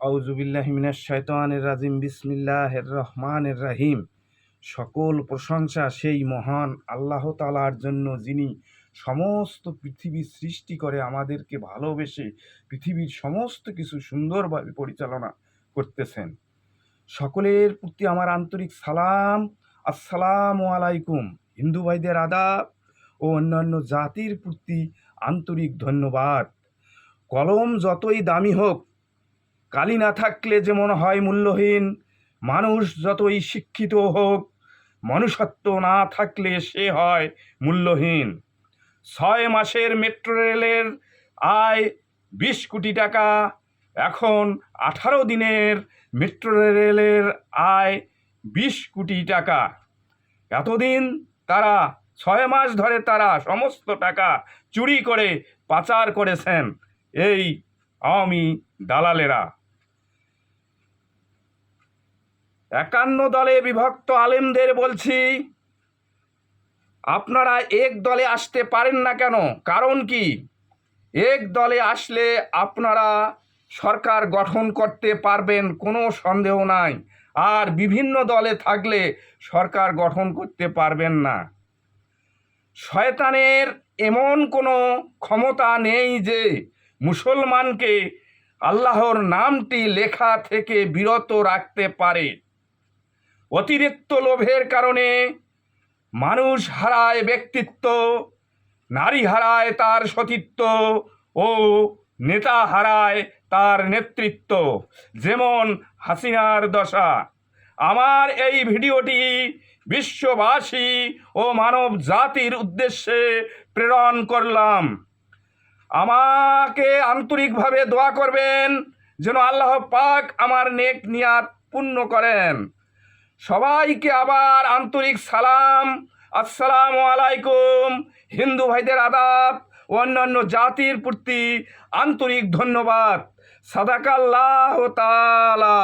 আউযুবিল্লাহি মিনাশ শাইতানির রাজিম বিসমিল্লাহির রহমানির রহিম। সকল প্রশংসা সেই মহান আল্লাহ তাআলার জন্য, যিনি সমস্ত পৃথিবী সৃষ্টি করে আমাদেরকে ভালোবেসে পৃথিবীর সমস্ত কিছু সুন্দরভাবে পরিচালনা করতেছেন। সকলের প্রতি আমার আন্তরিক সালাম, আসসালামু আলাইকুম। হিন্দু ভাইদের আদাব ও অন্যান্য জাতির প্রতি আন্তরিক ধন্যবাদ। কলম যতই দামি হোক, কালি না থাকলে যেমন হয় মূল্যহীন, মানুষ যতই শিক্ষিত হোক, মনুষ্যত্ব না থাকলে সে হয় মূল্যহীন। 6 মাসের মেট্রো রেলের আয় 20 কোটি টাকা, এখন 18 দিনের মেট্রো রেলের আয় 20 কোটি টাকা। এতদিন তারা 6 মাস ধরে তারা সমস্ত টাকা চুরি করে পাচার করেছেন এই আওয়ামী দালালেরা। 51 দলে বিভক্ত আলেমদের বলছি, আপনারা এক দলে আসতে পারেন না কেন? কারণ কি? এক দলে আসলে আপনারা সরকার গঠন করতে পারবেন, কোনো সন্দেহ নাই। আর বিভিন্ন দলে থাকলে সরকার গঠন করতে পারবেন না। শয়তানের এমন কোনো ক্ষমতা নেই যে মুসলমানকে আল্লাহর নামটি লেখা থেকে বিরত রাখতে পারে। অতিরিক্ত লোভের কারণে মানুষ হারায় ব্যক্তিত্ব, নারী হারায় তার সতীত্ব ও নেতা হারায় তার নেতৃত্ব, যেমন হাসিনার দশা। আমার এই ভিডিওটি বিশ্ববাসী ও মানব জাতির উদ্দেশ্যে প্রেরণ করলাম। আমাকে আন্তরিকভাবে দোয়া করবেন যেন আল্লাহ পাক আমার নেক নিয়াত পূর্ণ করেন। সবাইকে আবার আন্তরিক সালাম, আসসালামু আলাইকুম। হিন্দু ভাইদের আদাব ও অন্যান্য জাতির প্রতি আন্তরিক ধন্যবাদ। সাদাকাল্লাহু তাআলা।